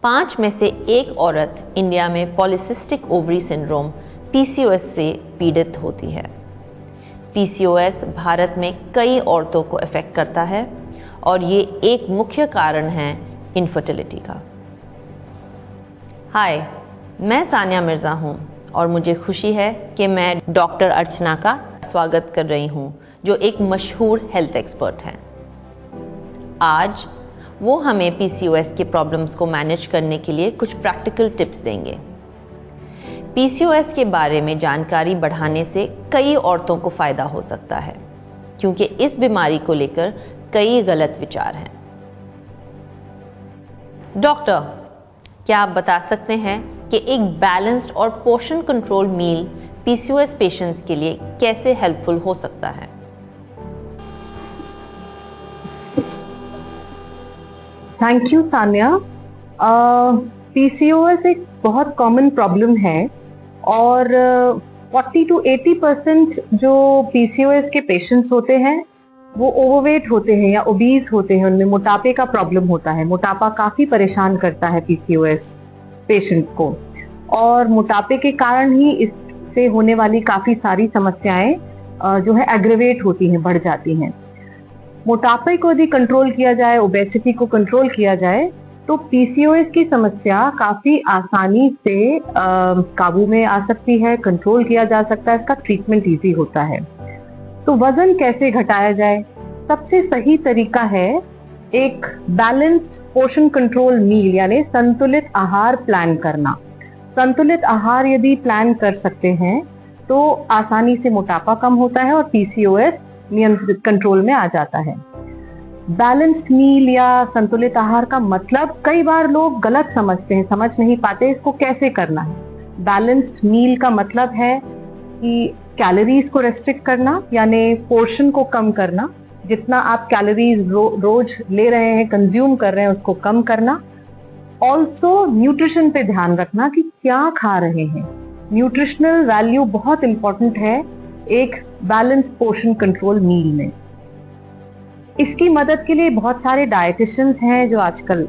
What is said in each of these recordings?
5 में से 1 औरत इंडिया में पॉलीसिस्टिक ओवरी सिंड्रोम PCOS से पीड़ित होती है। PCOS भारत में कई औरतों को अफेक्ट करता है और ये एक मुख्य कारण है इनफर्टिलिटी का। हाय, मैं सानिया मिर्ज़ा हूँ और मुझे खुशी है कि मैं डॉक्टर अर्चना का स्वागत कर रही हूँ, जो एक मशहूर हेल्थ एक्सपर्ट हैं। आज वो हमें PCOS के प्रॉब्लम्स को मैनेज करने के लिए कुछ प्रैक्टिकल टिप्स देंगे। PCOS के बारे में जानकारी बढ़ाने से कई औरतों को फ़ायदा हो सकता है, क्योंकि इस बीमारी को लेकर कई गलत विचार हैं। डॉक्टर, क्या आप बता सकते हैं कि एक बैलेंस्ड और पोर्शन कंट्रोल मील PCOS पेशेंट्स के लिए कैसे हेल्पफुल हो सकता है? Thank you Sania. PCOS एक बहुत कॉमन प्रॉब्लम है और 40 to 80% जो PCOS के पेशेंट्स होते हैं वो ओवरवेट होते हैं या ओबीज होते हैं, उनमें मोटापे का प्रॉब्लम होता है। मोटापा काफी परेशान करता है PCOS पेशेंट्स को और मोटापे के कारण ही इससे होने वाली काफी सारी समस्याएं जो है एग्रेवेट होती हैं, बढ़ जाती हैं। मोटापे को यदि कंट्रोल किया जाए, ओबेसिटी को कंट्रोल किया जाए, तो PCOS की समस्या काफी आसानी से काबू में आ सकती है, कंट्रोल किया जा सकता है, इसका ट्रीटमेंट इजी होता है। तो वजन कैसे घटाया जाए? सबसे सही तरीका है एक बैलेंस्ड पोर्शन कंट्रोल मील यानी संतुलित आहार प्लान करना। संतुलित आहार यदि प्लान कर सकते हैं तो आसानी से मोटापा कम होता है और PCOS नियंत्रित कंट्रोल में आ जाता है। बैलेंस्ड मील या संतुलित आहार का मतलब कई बार लोग गलत समझते हैं, समझ नहीं पाते इसको कैसे करना है। बैलेंस्ड मील का मतलब है कि कैलोरीज को रेस्ट्रिक्ट करना, यानी पोर्शन को कम करना। जितना आप कैलोरीज रोज ले रहे हैं, कंज्यूम कर रहे हैं, उसको कम करना। ऑल्सो न्यूट्रिशन पे ध्यान रखना कि क्या खा रहे हैं। न्यूट्रिशनल वैल्यू बहुत इंपॉर्टेंट है एक बैलेंस पोर्शन कंट्रोल मील में। इसकी मदद के लिए बहुत सारे डाइटिशियंस हैं जो आजकल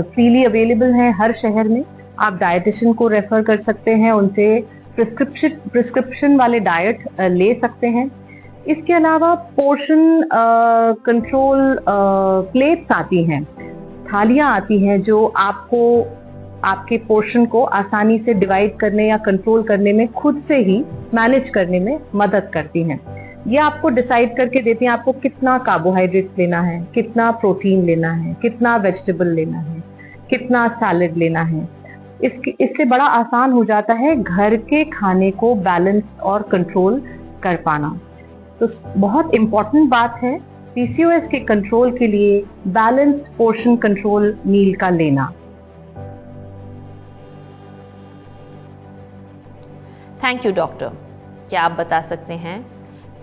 फ्रीली अवेलेबल हैं हर शहर में। आप डाइटिशियन को रेफर कर सकते हैं, उनसे प्रिस्क्रिप्शन वाले डाइट ले सकते हैं। इसके अलावा पोर्शन कंट्रोल प्लेट्स आती हैं, थालियां आती हैं जो आपको आपके पोर्शन को आसानी से डिवाइड करने या कंट्रोल करने में, खुद से ही मैनेज करने में मदद करती हैं। ये आपको डिसाइड करके देती हैं आपको कितना कार्बोहाइड्रेट लेना है, कितना प्रोटीन लेना है, कितना वेजिटेबल लेना है, कितना सैलेड लेना है। इससे बड़ा आसान हो जाता है घर के खाने को बैलेंस और कंट्रोल कर पाना। तो बहुत इंपॉर्टेंट बात है PCOS के कंट्रोल के लिए बैलेंस्ड पोर्शन कंट्रोल मील का लेना। Thank you doctor. क्या आप बता सकते हैं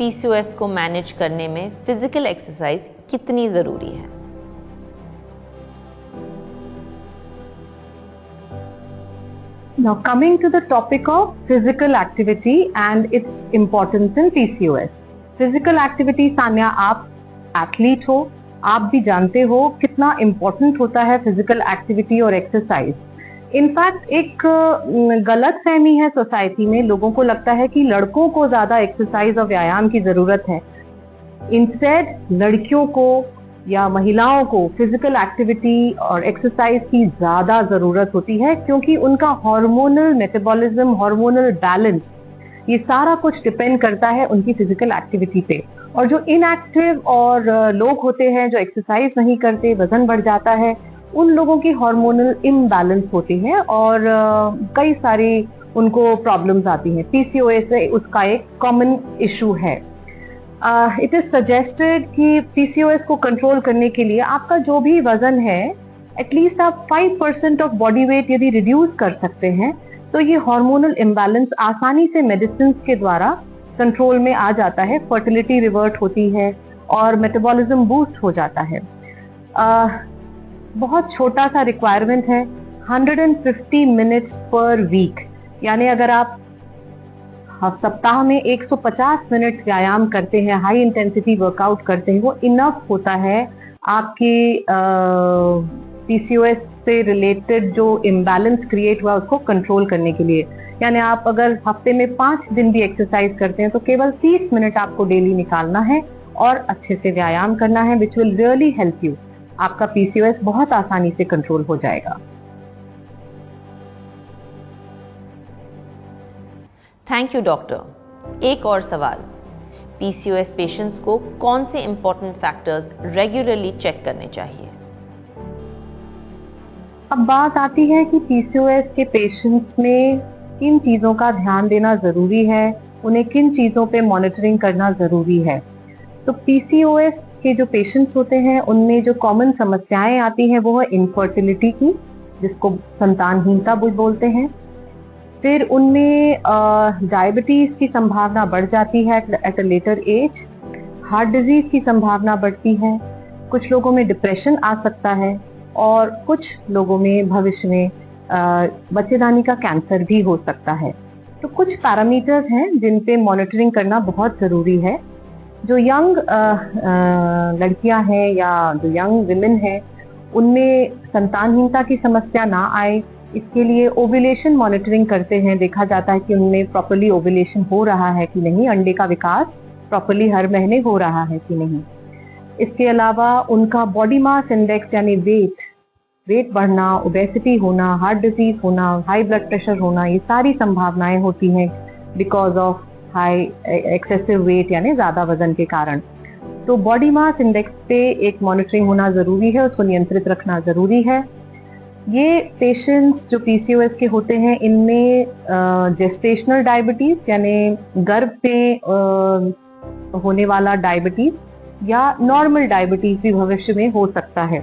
PCOS को मैनेज करने में फिजिकल एक्सरसाइज कितनी जरूरी है? Now coming to the topic of physical activity and its importance in PCOS. Physical activity, Sanya, आप एथलीट हो, आप भी जानते हो कितना इम्पोर्टेंट होता है फिजिकल एक्टिविटी और एक्सरसाइज। इनफैक्ट एक गलत फहमी है सोसाइटी में, लोगों को लगता है कि लड़कों को ज्यादा एक्सरसाइज और व्यायाम की जरूरत है। इंस्टेड लड़कियों को या महिलाओं को फिजिकल एक्टिविटी और एक्सरसाइज की ज्यादा जरूरत होती है, क्योंकि उनका हार्मोनल मेटाबॉलिज्म, हार्मोनल बैलेंस, ये सारा कुछ डिपेंड करता है उनकी फिजिकल एक्टिविटी पे। और जो इनएक्टिव और लोग होते हैं जो एक्सरसाइज नहीं करते, वजन बढ़ जाता है, उन लोगों की हार्मोनल इम्बैलेंस होती है और कई सारी उनको प्रॉब्लम्स आती हैं। PCOS उसका एक कॉमन इशू है। इट इज सजेस्टेड कि PCOS को कंट्रोल करने के लिए आपका जो भी वजन है, एटलीस्ट आप 5% ऑफ बॉडी वेट यदि रिड्यूस कर सकते हैं तो ये हार्मोनल इम्बैलेंस आसानी से मेडिसिन के द्वारा कंट्रोल में आ जाता है, फर्टिलिटी रिवर्ट होती है और मेटाबॉलिज्म बूस्ट हो जाता है। बहुत छोटा सा रिक्वायरमेंट है, 150 मिनट्स पर वीक, यानी अगर आप सप्ताह में 150 मिनट व्यायाम करते हैं, हाई इंटेंसिटी वर्कआउट करते हैं, वो इनफ होता है आपकी पीसीओएस से रिलेटेड जो इम्बैलेंस क्रिएट हुआ उसको कंट्रोल करने के लिए। यानी आप अगर हफ्ते में 5 दिन भी एक्सरसाइज करते हैं तो केवल 30 मिनट आपको डेली निकालना है और अच्छे से व्यायाम करना है, which will really help you. आपका पीसीओएस बहुत आसानी से कंट्रोल हो जाएगा। Thank you doctor. एक और सवाल, पीसीओएस पेशेंट्स को कौन से इंपॉर्टेंट फैक्टर्स रेगुलरली चेक करने चाहिए? अब बात आती है कि पीसीओएस के पेशेंट्स में किन चीजों का ध्यान देना जरूरी है, उन्हें किन चीजों पे मॉनिटरिंग करना जरूरी है। तो पीसीओएस के जो पेशेंट्स होते हैं उनमें जो कॉमन समस्याएं आती हैं वो है इनफर्टिलिटी की, जिसको संतानहीनता बोलते हैं। फिर उनमें डायबिटीज की संभावना बढ़ जाती है at a later age, heart disease की संभावना बढ़ती है, कुछ लोगों में डिप्रेशन आ सकता है और कुछ लोगों में भविष्य में बच्चेदानी का कैंसर भी हो सकता है। तो कुछ पैरामीटर्स हैं जिन पे मॉनिटरिंग करना बहुत जरूरी है। जो यंग लड़कियां हैं या जो यंग विमेन हैं उनमें संतानहीनता की समस्या ना आए, इसके लिए ओव्यूलेशन मॉनिटरिंग करते हैं। देखा जाता है कि उनमें प्रॉपर्ली ओव्यूलेशन हो रहा है कि नहीं, अंडे का विकास प्रॉपर्ली हर महीने हो रहा है कि नहीं। इसके अलावा उनका बॉडी मास इंडेक्स यानी वेट बढ़ना, ओबेसिटी होना, हार्ट डिजीज होना, हाई ब्लड प्रेशर होना, ये सारी संभावनाएं होती हैं because of high excessive wait यानी ज्यादा वजन के कारण। तो बॉडी मास इंडेक्स पे एक मॉनिटरिंग होना जरूरी है, उसको नियंत्रित रखना जरूरी है। ये पेशेंट्स जो पीसीओएस के होते हैं इनमें जेस्टेशनल डायबिटीज यानी गर्भ में होने वाला डायबिटीज या नॉर्मल डायबिटीज भी भविष्य में हो सकता है।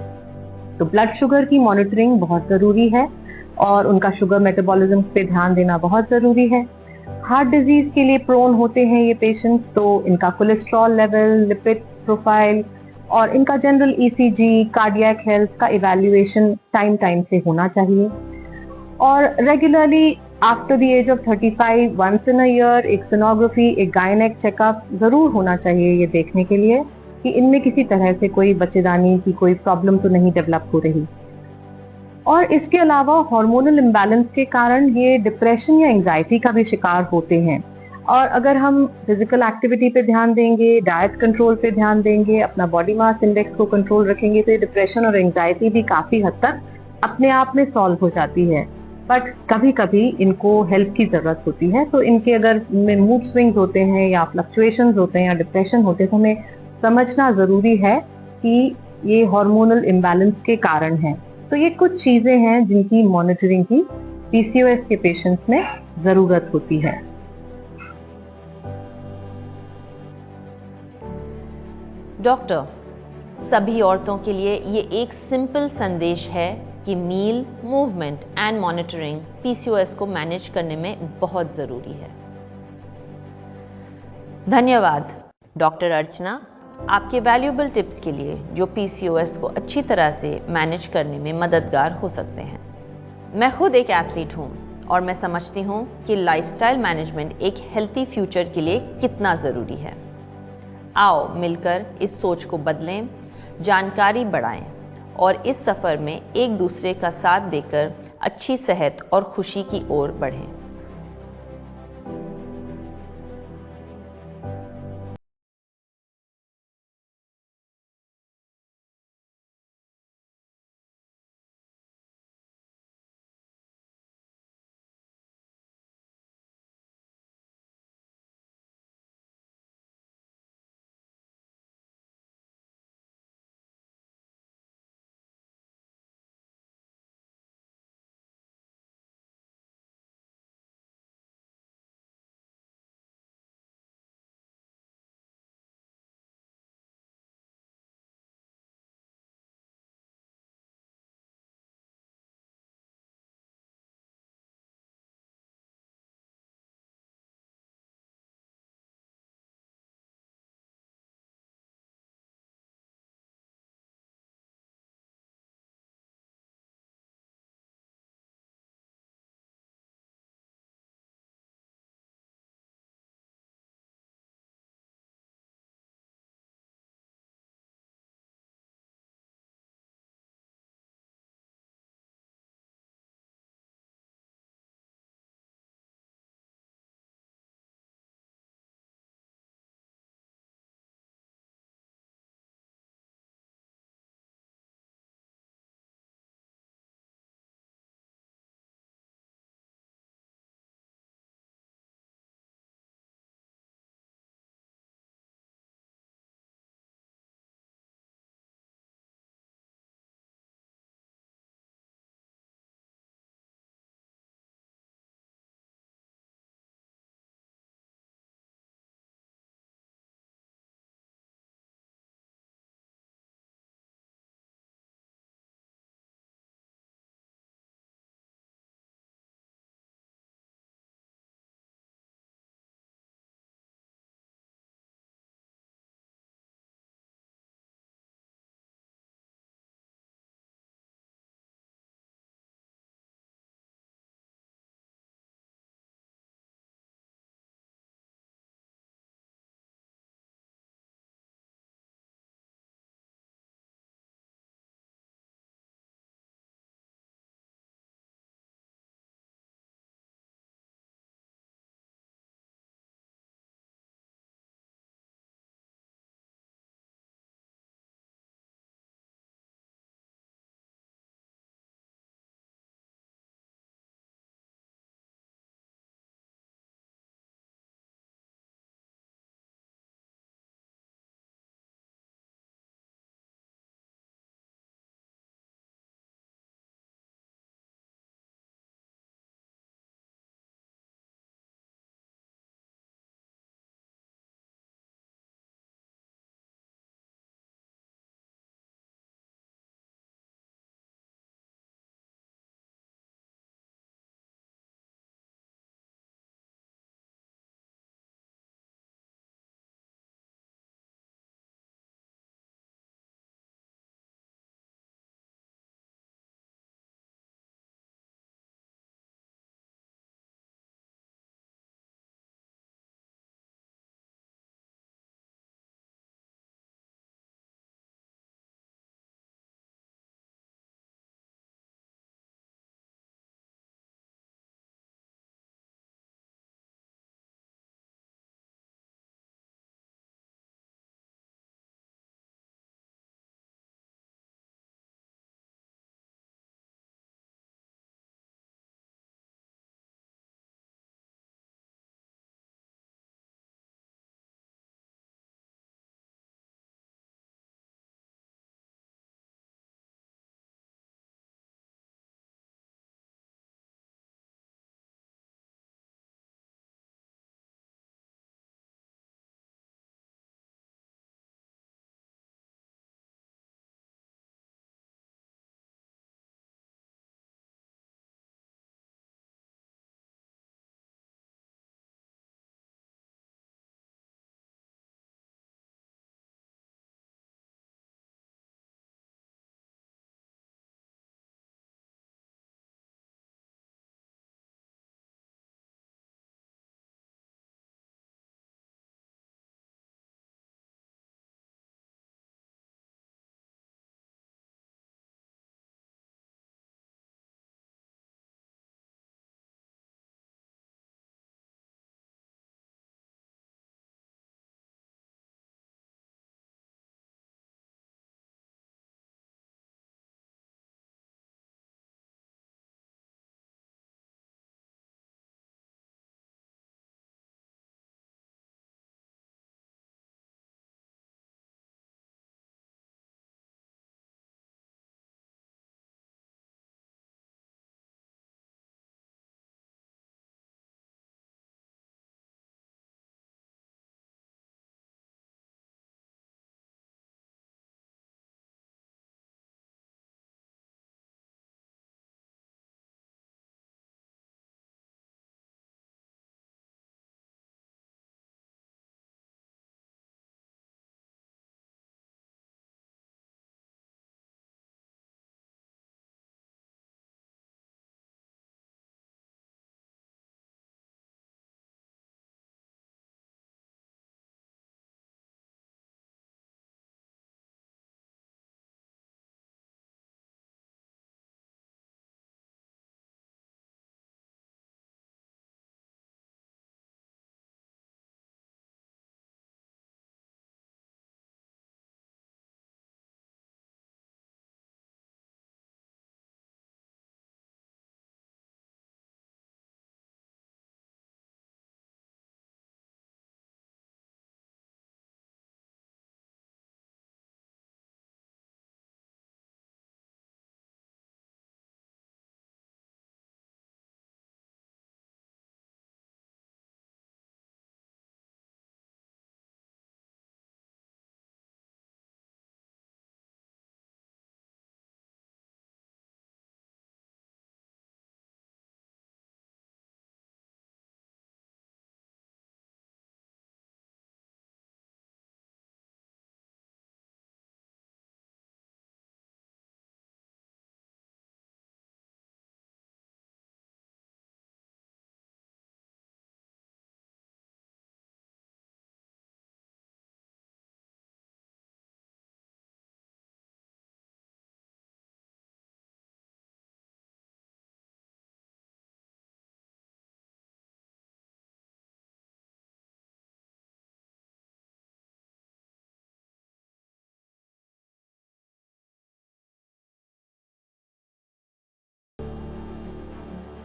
तो ब्लड शुगर की मॉनिटरिंग बहुत जरूरी है और उनका शुगर मेटाबॉलिज्म पे ध्यान देना बहुत जरूरी है। हार्ट डिजीज के लिए प्रोन होते हैं ये पेशेंट्स, तो इनका कोलेस्ट्रॉल लेवल, लिपिड प्रोफाइल और इनका जनरल ईसीजी, कार्डियक हेल्थ का इवैल्यूएशन टाइम टाइम से होना चाहिए। और regularly after the age of 35 once in a year एक सोनोग्राफी, एक गायनेक चेकअप जरूर होना चाहिए, ये देखने के लिए कि इनमें किसी तरह से कोई बच्चेदानी की कोई प्रॉब्लम तो नहीं डेवलप हो रही। और इसके अलावा हार्मोनल इम्बैलेंस के कारण ये डिप्रेशन या एंजाइटी का भी शिकार होते हैं। और अगर हम फिजिकल एक्टिविटी पे ध्यान देंगे, डाइट कंट्रोल पे ध्यान देंगे, अपना बॉडी मास इंडेक्स को कंट्रोल रखेंगे तो ये डिप्रेशन और एंजाइटी भी काफी हद तक अपने आप में सॉल्व हो जाती है। बट कभी कभी इनको हेल्प की जरूरत होती है, तो इनके अगर इनमें मूड स्विंग्स होते हैं या फ्लक्चुएशंस होते हैं या डिप्रेशन होते हैं तो हमें समझना जरूरी है कि ये हार्मोनल इम्बैलेंस के कारण है। तो ये कुछ चीजें हैं जिनकी मॉनिटरिंग की पीसीओएस के पेशेंट्स में जरूरत होती है। डॉक्टर, सभी औरतों के लिए ये एक सिंपल संदेश है कि मील, मूवमेंट एंड मॉनिटरिंग पीसीओएस को मैनेज करने में बहुत जरूरी है। धन्यवाद डॉक्टर अर्चना, आपके वैल्यूएबल टिप्स के लिए जो पीसीओएस को अच्छी तरह से मैनेज करने में मददगार हो सकते हैं। मैं खुद एक एथलीट हूं और मैं समझती हूं कि लाइफस्टाइल मैनेजमेंट एक हेल्थी फ्यूचर के लिए कितना जरूरी है। आओ मिलकर इस सोच को बदलें, जानकारी बढ़ाएं और इस सफर में एक दूसरे का साथ देकर अच्छी सेहत और खुशी की ओर बढ़ें।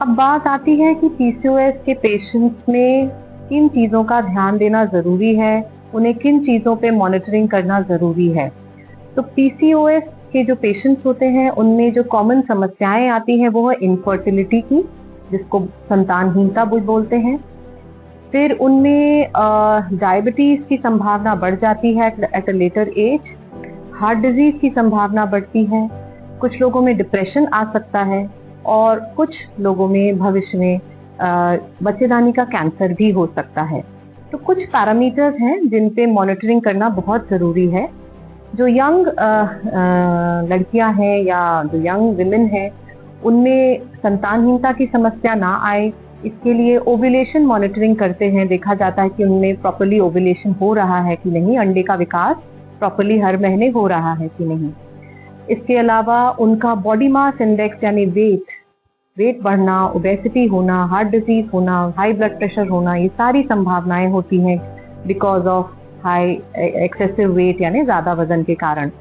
अब बात आती है कि पीसीओएस के पेशेंट्स में किन चीजों का ध्यान देना जरूरी है, उन्हें किन चीजों पे मॉनिटरिंग करना जरूरी है। तो पीसीओएस के जो पेशेंट्स होते हैं उनमें जो कॉमन समस्याएं आती हैं वो है इनफर्टिलिटी की, जिसको संतानहीनता बोलते हैं। फिर उनमें डायबिटीज की संभावना बढ़ जाती है at a later age, heart disease की संभावना बढ़ती है, कुछ लोगों में डिप्रेशन आ सकता है और कुछ लोगों में भविष्य में बच्चेदानी का कैंसर भी हो सकता है। तो कुछ पैरामीटर्स हैं जिन पे मॉनिटरिंग करना बहुत जरूरी है। जो यंग लड़कियां हैं या जो यंग विमेन हैं उनमें संतानहीनता की समस्या ना आए, इसके लिए ओव्यूलेशन मॉनिटरिंग करते हैं। देखा जाता है कि उनमें प्रॉपर्ली ओव्यूलेशन हो रहा है कि नहीं, अंडे का विकास प्रॉपर्ली हर महीने हो रहा है कि नहीं। इसके अलावा उनका बॉडी मास इंडेक्स यानी वेट बढ़ना, ओबेसिटी होना, हार्ट डिजीज होना, हाई ब्लड प्रेशर होना, ये सारी संभावनाएं होती हैं because of high excessive wait यानी ज्यादा वजन के कारण।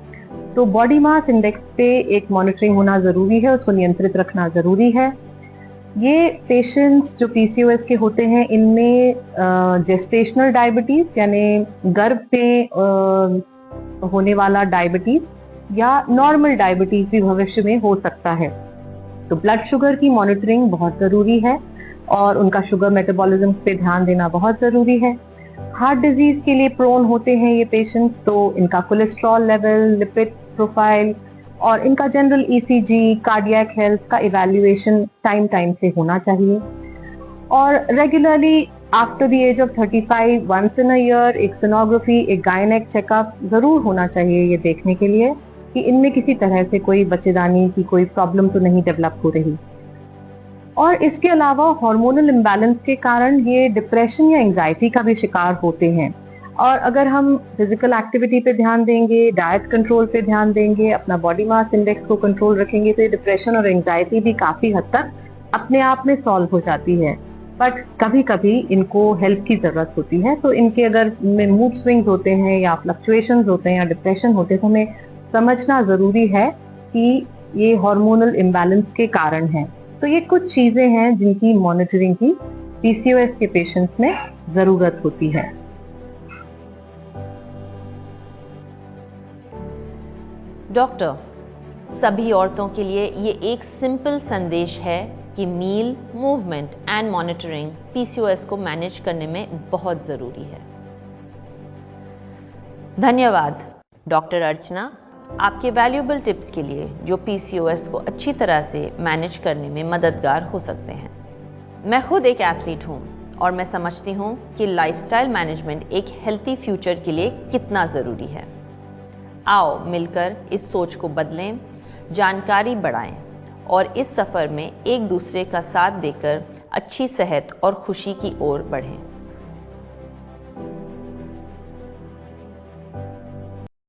तो बॉडी मास इंडेक्स पे एक मॉनिटरिंग होना जरूरी है, उसको नियंत्रित रखना जरूरी है। ये पेशेंट्स जो पीसीओएस के होते हैं इनमें जेस्टेशनल डायबिटीज यानी गर्भ में होने वाला डायबिटीज या नॉर्मल डायबिटीज भी भविष्य में हो सकता है। तो ब्लड शुगर की मॉनिटरिंग बहुत जरूरी है और उनका शुगर मेटाबॉलिज्म पे ध्यान देना बहुत जरूरी है। हार्ट डिजीज के लिए प्रोन होते हैं ये पेशेंट्स, तो इनका कोलेस्ट्रॉल लेवल, लिपिड प्रोफाइल और इनका जनरल ईसीजी, कार्डियक हेल्थ का इवैल्यूएशन टाइम से होना चाहिए। और regularly after the age of 35 once in a year एक सोनोग्राफी, एक गायनेक चेकअप जरूर होना चाहिए ये देखने के लिए कि इनमें किसी तरह से कोई बच्चेदानी की कोई प्रॉब्लम तो नहीं डेवलप हो रही। और इसके अलावा हार्मोनल इम्बैलेंस के कारण ये डिप्रेशन या एंजाइटी का भी शिकार होते हैं। और अगर हम फिजिकल एक्टिविटी पे ध्यान देंगे, डाइट कंट्रोल पे ध्यान देंगे, अपना बॉडी मास इंडेक्स को कंट्रोल रखेंगे तो ये डिप्रेशन और एंजाइटी भी काफी हद तक अपने आप में सॉल्व हो जाती है। बट कभी कभी इनको हेल्प की जरूरत होती है। तो इनके अगर मूड स्विंग्स होते हैं या फ्लक्चुएशंस होते हैं या डिप्रेशन होते हैं तो हमें समझना जरूरी है कि ये हार्मोनल इम्बैलेंस के कारण है। तो ये कुछ चीजें हैं जिनकी मॉनिटरिंग की पीसीओएस के पेशेंट्स में जरूरत होती है। डॉक्टर, सभी औरतों के लिए ये एक सिंपल संदेश है कि मील, मूवमेंट एंड मॉनिटरिंग पीसीओएस को मैनेज करने में बहुत जरूरी है। धन्यवाद डॉक्टर अर्चना, आपके वैल्यूएबल टिप्स के लिए जो पीसीओएस को अच्छी तरह से मैनेज करने में मददगार हो सकते हैं। मैं खुद एक एथलीट हूं और मैं समझती हूं कि लाइफस्टाइल मैनेजमेंट एक हेल्थी फ्यूचर के लिए कितना जरूरी है। आओ मिलकर इस सोच को बदलें, जानकारी बढ़ाएं और इस सफर में एक दूसरे का साथ देकर अच्छी सेहत और खुशी की ओर बढ़ें।